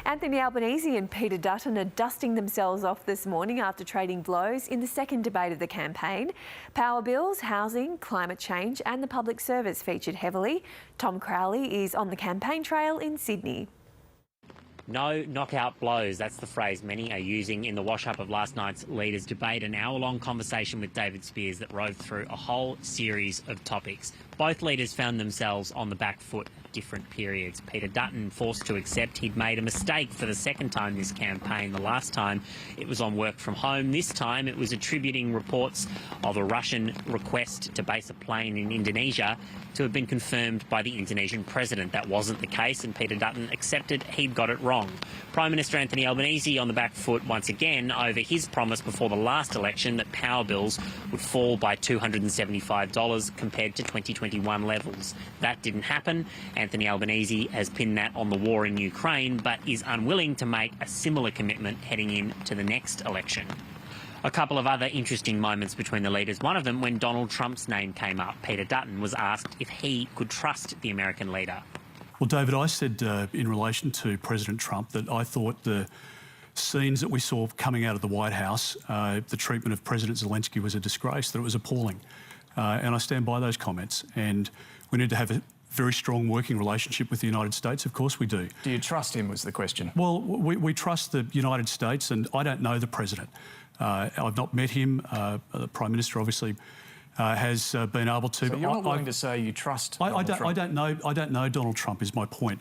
Anthony Albanese and Peter Dutton are dusting themselves off this morning after trading blows in the second debate of the campaign. Power bills, housing, climate change and the public service featured heavily. Tom Crowley is on the campaign trail in Sydney. No knockout blows, that's the phrase many are using in the wash-up of last night's leaders' debate, an hour-long conversation with David Spears that roved through a whole series of topics. Both leaders found themselves on the back foot at different periods. Peter Dutton forced to accept he'd made a mistake for the second time this campaign. The last time it was on work from home. This time it was attributing reports of a Russian request to base a plane in Indonesia to have been confirmed by the Indonesian president. That wasn't the case, and Peter Dutton accepted he'd got it wrong. Prime Minister Anthony Albanese on the back foot once again over his promise before the last election that power bills would fall by $275 compared to 2021 levels. That didn't happen. Anthony Albanese has pinned that on the war in Ukraine, but is unwilling to make a similar commitment heading into the next election. A couple of other interesting moments between the leaders. One of them when Donald Trump's name came up. Peter Dutton was asked if he could trust the American leader. Well, David, I said in relation to President Trump that I thought the scenes that we saw coming out of the White House, the treatment of President Zelensky was a disgrace, that it was appalling. And I stand by those comments. And we need to have a very strong working relationship with the United States. Of course we do. Do you trust him, was the question? Well, we trust the United States, and I don't know the President. I've not met him. The Prime Minister obviously has been able to. So you're not willing to say you trust Donald Trump? I don't know Donald Trump is my point.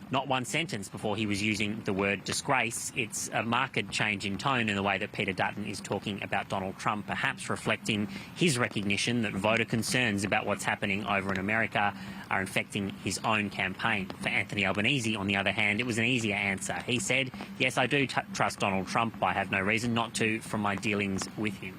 Not one sentence before he was using the word disgrace. It's a marked change in tone in the way that Peter Dutton is talking about Donald Trump, perhaps reflecting his recognition that voter concerns about what's happening over in America are infecting his own campaign. For Anthony Albanese, on the other hand, it was an easier answer. He said, yes, I do trust Donald Trump. I have no reason not to from my dealings with him.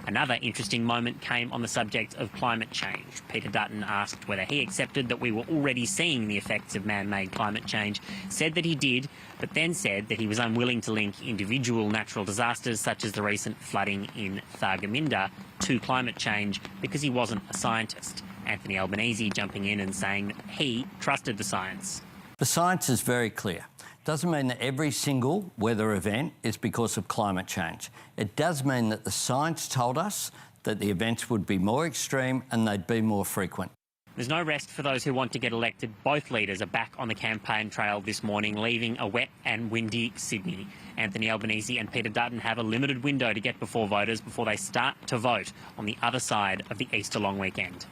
Another interesting moment came on the subject of climate change. Peter Dutton asked whether he accepted that we were already seeing the effects of man-made climate change, said that he did, but then said that he was unwilling to link individual natural disasters such as the recent flooding in Thargomindah to climate change because he wasn't a scientist. Anthony Albanese jumping in and saying that he trusted the science. The science is very clear. Doesn't mean that every single weather event is because of climate change. It does mean that the science told us that the events would be more extreme and they'd be more frequent. There's no rest for those who want to get elected. Both leaders are back on the campaign trail this morning, leaving a wet and windy Sydney. Anthony Albanese and Peter Dutton have a limited window to get before voters before they start to vote on the other side of the Easter long weekend.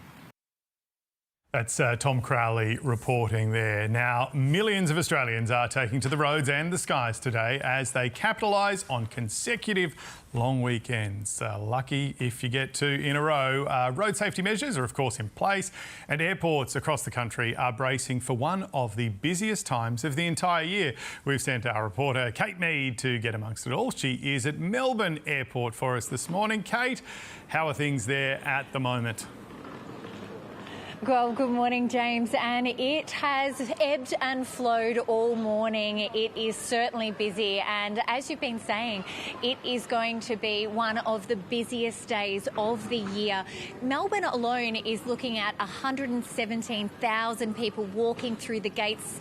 That's Tom Crowley reporting there. Now, millions of Australians are taking to the roads and the skies today as they capitalise on consecutive long weekends. Lucky if you get two in a row. Road safety measures are, of course, in place, and airports across the country are bracing for one of the busiest times of the entire year. We've sent our reporter, Kate Meade, to get amongst it all. She is at Melbourne Airport for us this morning. Kate, how are things there at the moment? Well, good morning, James. And it has ebbed and flowed all morning. It is certainly busy. And as you've been saying, it is going to be one of the busiest days of the year. Melbourne alone is looking at 117,000 people walking through the gates.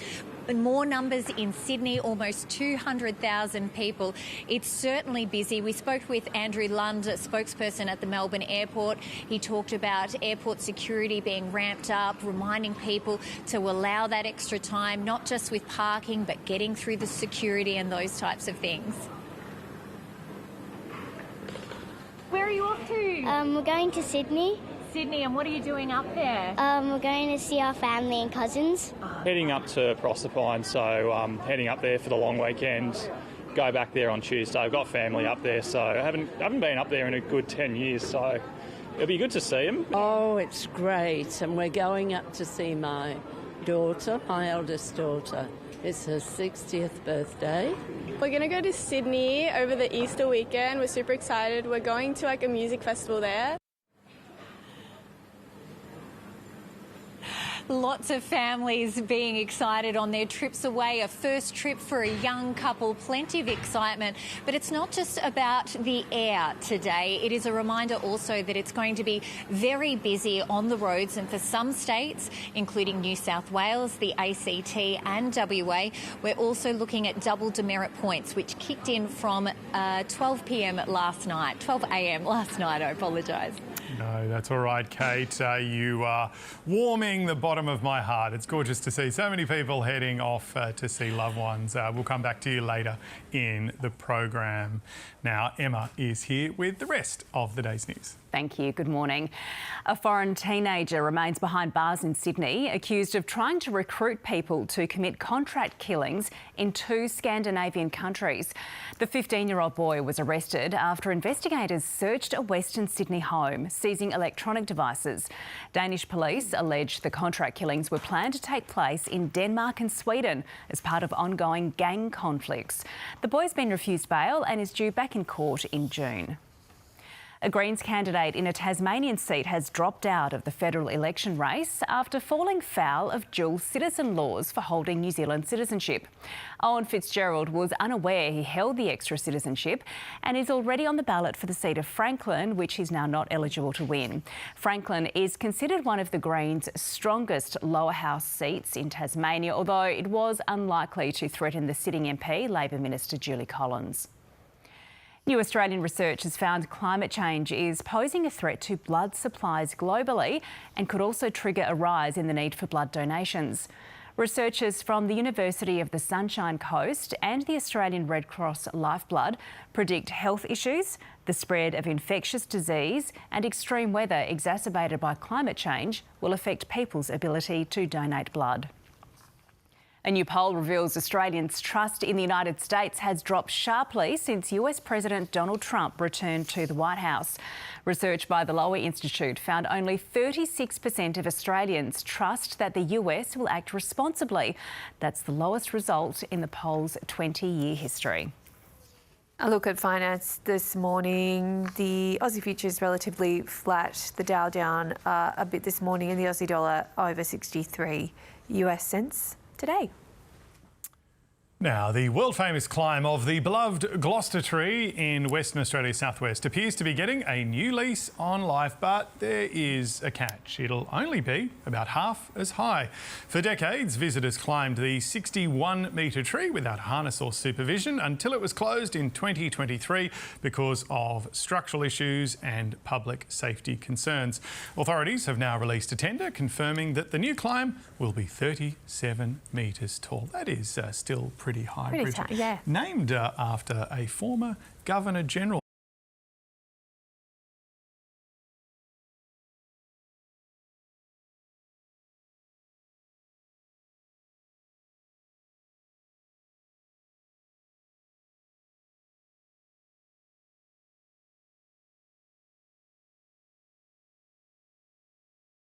And more numbers in Sydney, almost 200,000 people. It's certainly busy. We spoke with Andrew Lund, a spokesperson at the Melbourne Airport. He talked about airport security being ramped up, reminding people to allow that extra time, not just with parking, but getting through the security and those types of things. Where are you off to? We're going to Sydney. Sydney, and what are you doing up there? We're going to see our family and cousins. Heading up to Proserpine, so heading up there for the long weekend. Go back there on Tuesday. I've got family up there, so I haven't been up there in a good 10 years, so it'll be good to see them. Oh, it's great, and we're going up to see my daughter, my eldest daughter. It's her 60th birthday. We're going to go to Sydney over the Easter weekend. We're super excited. We're going to a music festival there. Lots of families being excited on their trips away, a first trip for a young couple, plenty of excitement. But it's not just about the air today. It is a reminder also that it's going to be very busy on the roads, and for some states, including New South Wales, the ACT and WA, we're also looking at double demerit points, which kicked in from 12 p.m. last night, 12 a.m. last night, I apologise. No, that's all right, Kate. You are warming the bottom of my heart. It's gorgeous to see so many people heading off to see loved ones. We'll come back to you later in the program. Now, Emma is here with the rest of the day's news. Thank you. Good morning. A foreign teenager remains behind bars in Sydney, accused of trying to recruit people to commit contract killings in 2 Scandinavian countries. The 15-year-old boy was arrested after investigators searched a Western Sydney home, seizing electronic devices. Danish police allege the contract killings were planned to take place in Denmark and Sweden as part of ongoing gang conflicts. The boy's been refused bail and is due back in court in June. A Greens candidate in a Tasmanian seat has dropped out of the federal election race after falling foul of dual citizen laws for holding New Zealand citizenship. Owen Fitzgerald was unaware he held the extra citizenship and is already on the ballot for the seat of Franklin, which he's now not eligible to win. Franklin is considered one of the Greens' strongest lower house seats in Tasmania, although it was unlikely to threaten the sitting MP, Labor Minister Julie Collins. New Australian research has found climate change is posing a threat to blood supplies globally and could also trigger a rise in the need for blood donations. Researchers from the University of the Sunshine Coast and the Australian Red Cross Lifeblood predict health issues, the spread of infectious disease and extreme weather exacerbated by climate change will affect people's ability to donate blood. A new poll reveals Australians' trust in the United States has dropped sharply since US President Donald Trump returned to the White House. Research by the Lowy Institute found only 36% of Australians trust that the US will act responsibly. That's the lowest result in the poll's 20-year history. A look at finance this morning. The Aussie futures relatively flat. The Dow down a bit this morning and the Aussie dollar over 63 US cents today. Now, the world-famous climb of the beloved Gloucester Tree in Western Australia's southwest appears to be getting a new lease on life, but there is a catch. It'll only be about half as high. For decades, visitors climbed the 61-metre tree without harness or supervision until it was closed in 2023 because of structural issues and public safety concerns. Authorities have now released a tender confirming that the new climb will be 37 metres tall. That is still pretty high. Pretty tight, yeah. Named after a former Governor-General.